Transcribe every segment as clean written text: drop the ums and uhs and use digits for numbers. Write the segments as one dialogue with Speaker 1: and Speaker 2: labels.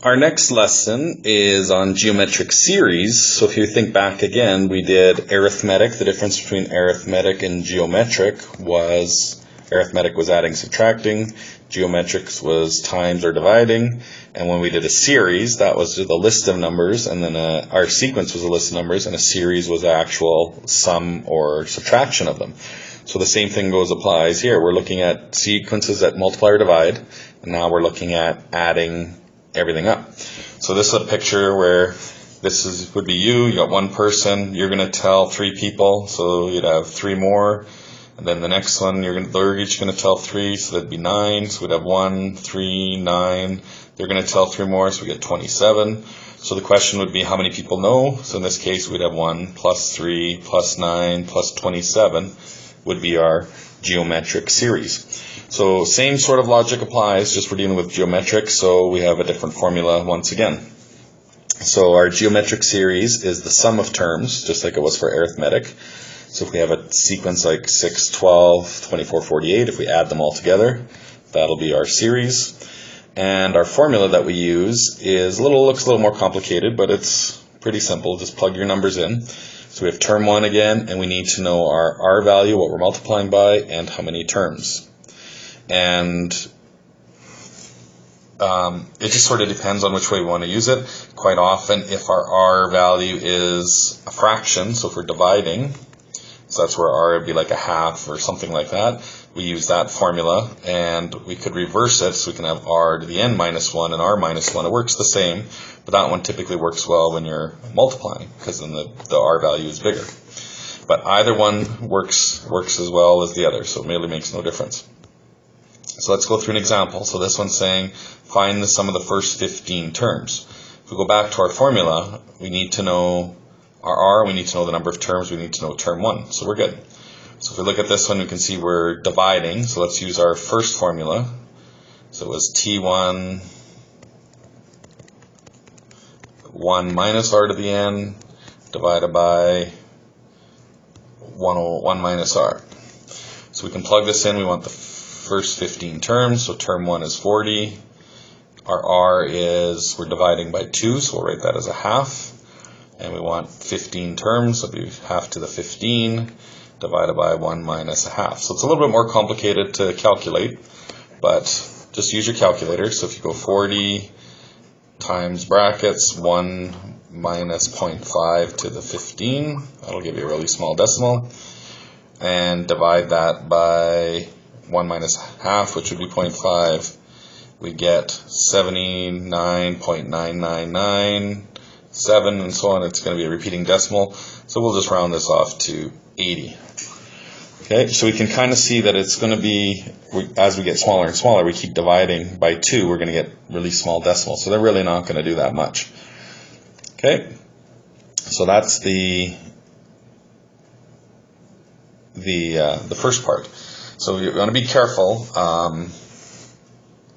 Speaker 1: Our next lesson is on geometric series. So if you think back again, we did arithmetic. The difference between arithmetic and geometric was arithmetic was adding, subtracting. Geometrics was times or dividing. And when we did a series, that was the list of numbers, and then our sequence was a list of numbers, and a series was actual sum or subtraction of them. So the same thing applies here. We're looking at sequences that multiply or divide, and now we're looking at adding everything up. So this is a picture where would be you got one person, you're going to tell three people, so you'd have three more, and then the next one they're each going to tell three, so that'd be 9, so we'd have 1, 3, 9, they're going to tell three more, so we get 27. So the question would be how many people know, so in this case we'd have 1 plus 3 plus 9 plus 27 would be our geometric series. So same sort of logic applies, just we're dealing with geometric, so we have a different formula once again. So our geometric series is the sum of terms, just like it was for arithmetic. So if we have a sequence like 6, 12, 24, 48, if we add them all together, that'll be our series. And our formula that we use looks a little more complicated, but it's pretty simple. Just plug your numbers in. So we have term 1 again, and we need to know our R value, what we're multiplying by, and how many terms. And it just sort of depends on which way we want to use it. Quite often, if our R value is a fraction, so if we're dividing, so that's where R would be like a half or something like that, we use that formula, and we could reverse it, so we can have R to the n minus 1 and R minus 1. It works the same, but that one typically works well when you're multiplying, because then the R value is bigger. But either one works as well as the other, so it really makes no difference. So let's go through an example. So this one's saying, find the sum of the first 15 terms. If we go back to our formula, we need to know our R, we need to know the number of terms, we need to know term 1. So we're good. So if we look at this one, we can see we're dividing. So let's use our first formula. So it was T1, 1 minus R to the n, divided by 1 minus R. So we can plug this in. We want the first 15 terms, so term 1 is 40. Our R we're dividing by 2, so we'll write that as a half. And we want 15 terms, so it'll be half to the 15 divided by 1 minus a half. So it's a little bit more complicated to calculate, but just use your calculator. So if you go 40 times brackets 1 minus 0.5 to the 15, that'll give you a really small decimal, and divide that by 1 minus half, which would be 0.5, we get 79.9997, and so on. It's going to be a repeating decimal, so we'll just round this off to 80. Okay, so we can kind of see that it's going to be, as we get smaller and smaller, we keep dividing by 2, we're going to get really small decimals, so they're really not going to do that much. Okay, so that's the first part. So you're going to be careful.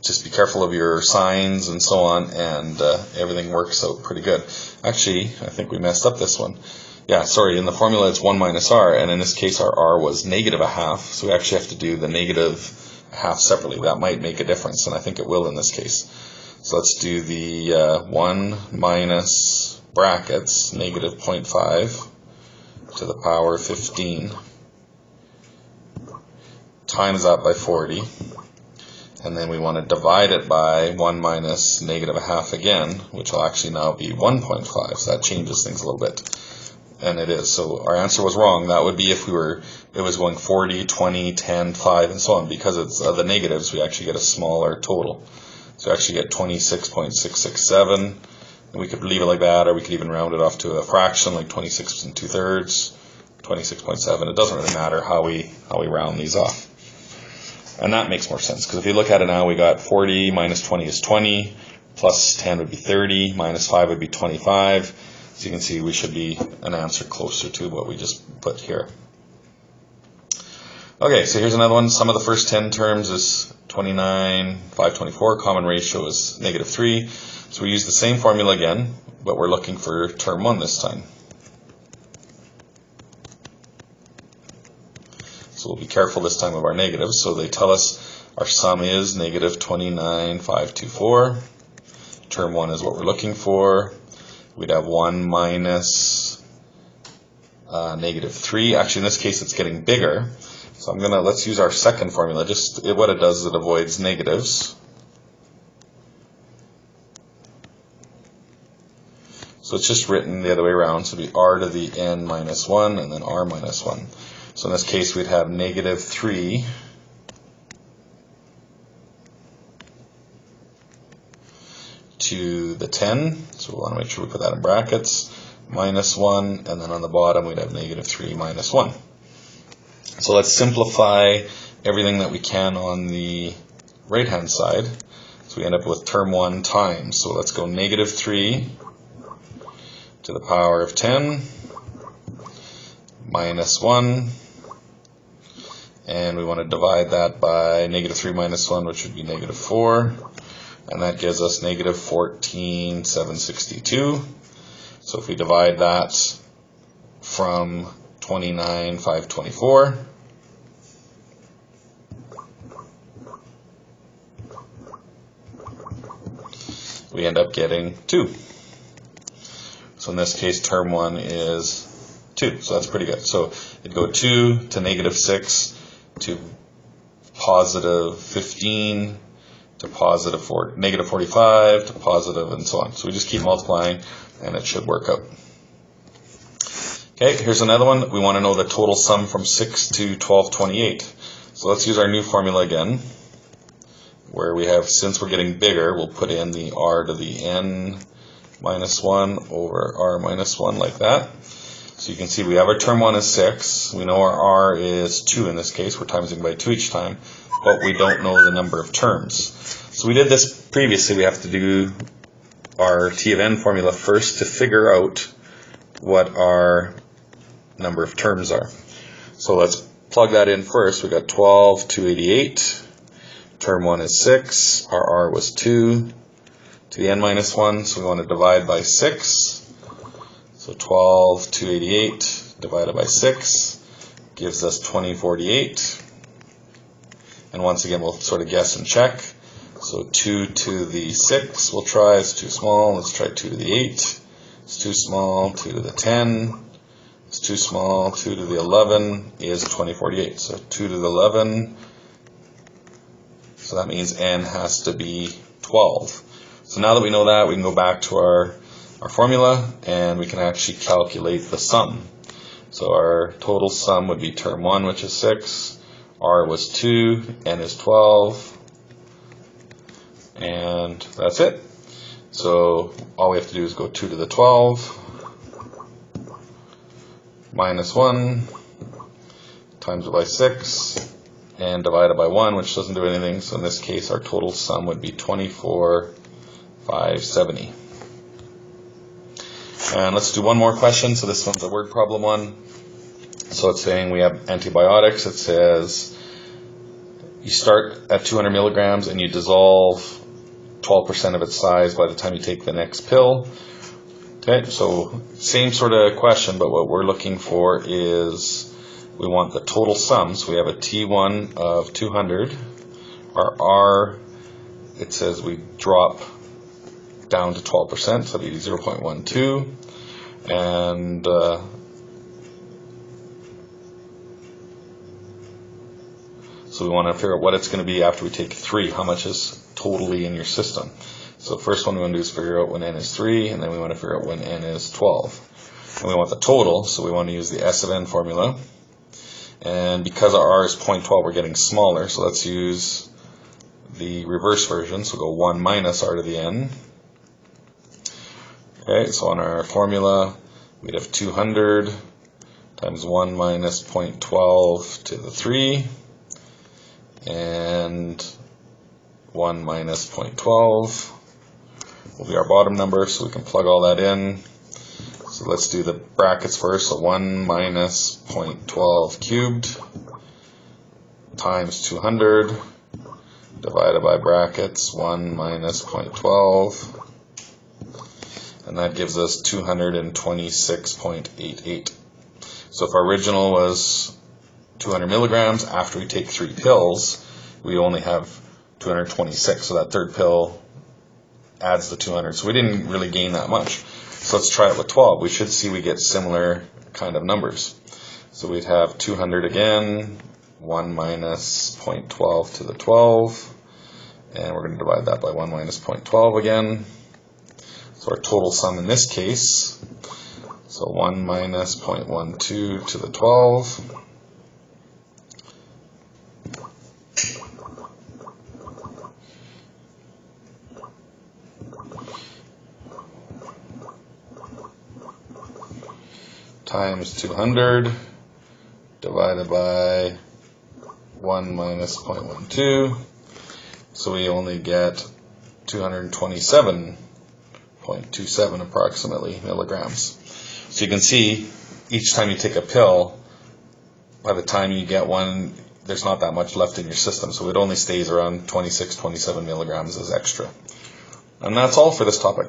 Speaker 1: Just be careful of your signs and so on, and everything works out pretty good. Actually, I think we messed up this one. Yeah, sorry, in the formula it's 1 minus R, and in this case our R was negative a half, so we actually have to do the negative half separately. That might make a difference, and I think it will in this case. So let's do the 1 minus brackets, negative 0.5 to the power 15, times that by 40, and then we want to divide it by 1 minus negative a half again, which will actually now be 1.5, so that changes things a little bit. And it is. So our answer was wrong. That would be if it was going 40, 20, 10, 5, and so on. Because it's the negatives, we actually get a smaller total. So we actually get 26.667. And we could leave it like that, or we could even round it off to a fraction, like 26 2/3, 26.7. It doesn't really matter how we round these off. And that makes more sense, because if you look at it now, we got 40 minus 20 is 20, plus 10 would be 30, minus 5 would be 25. So you can see we should be an answer closer to what we just put here. Okay, so here's another one. Sum of the first 10 terms is 29, 524. Common ratio is negative 3. So we use the same formula again, but we're looking for term 1 this time. So we'll be careful this time of our negatives. So they tell us our sum is negative 29,524. term 1 is what we're looking for. We'd have 1 minus negative 3. Actually, in this case, it's getting bigger. So let's use our second formula. What it does is it avoids negatives. So it's just written the other way around. So it'd be r to the n minus 1 and then r minus 1. So in this case, we'd have negative 3 to the 10. So we want to make sure we put that in brackets. Minus 1, and then on the bottom we'd have negative 3 minus 1. So let's simplify everything that we can on the right-hand side. So we end up with term 1 times. So let's go negative 3 to the power of 10 minus 1. And we want to divide that by negative 3 minus 1, which would be negative 4. And that gives us negative 14,762. So if we divide that from 29,524, we end up getting 2. So in this case, term 1 is 2. So that's pretty good. So it'd go 2 to negative 6 to positive 15 to negative 45 to positive, and so on. So we just keep multiplying, and it should work out. Okay, here's another one. We want to know the total sum from 6 to 1228. So let's use our new formula again, where we have, since we're getting bigger, we'll put in the r to the n minus 1 over r minus 1 like that. So you can see we have our term 1 is 6. We know our r is 2 in this case. We're timesing by 2 each time, but we don't know the number of terms. So we did this previously. We have to do our t of n formula first to figure out what our number of terms are. So let's plug that in first. We got 12,288. Term 1 is 6. Our r was 2 to the n minus 1. So we want to divide by 6. So 12,288 divided by 6 gives us 2048. And once again, we'll sort of guess and check. So 2 to the 6 we'll try. It's too small. Let's try 2 to the 8. It's too small. 2 to the 10. It's too small. 2 to the 11 is 2048. So 2 to the 11. So that means n has to be 12. So now that we know that, we can go back to our formula, and we can actually calculate the sum. So our total sum would be term 1, which is 6. R was 2, n is 12, and that's it. So all we have to do is go 2 to the 12 minus 1 times it by 6 and divided by 1, which doesn't do anything. So in this case, our total sum would be 24,570. And let's do one more question. So this one's a word problem one. So it's saying we have antibiotics. It says you start at 200 milligrams and you dissolve 12% of its size by the time you take the next pill. Okay, so same sort of question, but what we're looking for is we want the total sum. So we have a T1 of 200. Our R, it says we drop down to 12%, so that'd be 0.12. And so we want to figure out what it's going to be after we take 3, how much is totally in your system. So the first one we want to do is figure out when n is 3, and then we want to figure out when n is 12. And we want the total, so we want to use the S of n formula. And because our r is 0.12, we're getting smaller, so let's use the reverse version. So we'll go 1 minus r to the n. Okay, so on our formula, we'd have 200 times 1 minus 0.12 to the 3, and 1 minus 0.12 will be our bottom number, so we can plug all that in. So let's do the brackets first. So 1 minus 0.12 cubed times 200 divided by brackets 1 minus 0.12. And that gives us 226.88. So if our original was 200 milligrams, after we take 3 pills, we only have 226. So that third pill adds the 200. So we didn't really gain that much. So let's try it with 12. We should see we get similar kind of numbers. So we'd have 200 again, 1 minus 0.12 to the 12, and we're going to divide that by 1 minus 0.12 again. So our total sum in this case, so 1 minus 0.12 to the 12, times 200 divided by 1 minus 0.12, so we only get 227.27 approximately milligrams. So you can see each time you take a pill, by the time you get one, there's not that much left in your system, so it only stays around 26, 27 milligrams as extra. And that's all for this topic.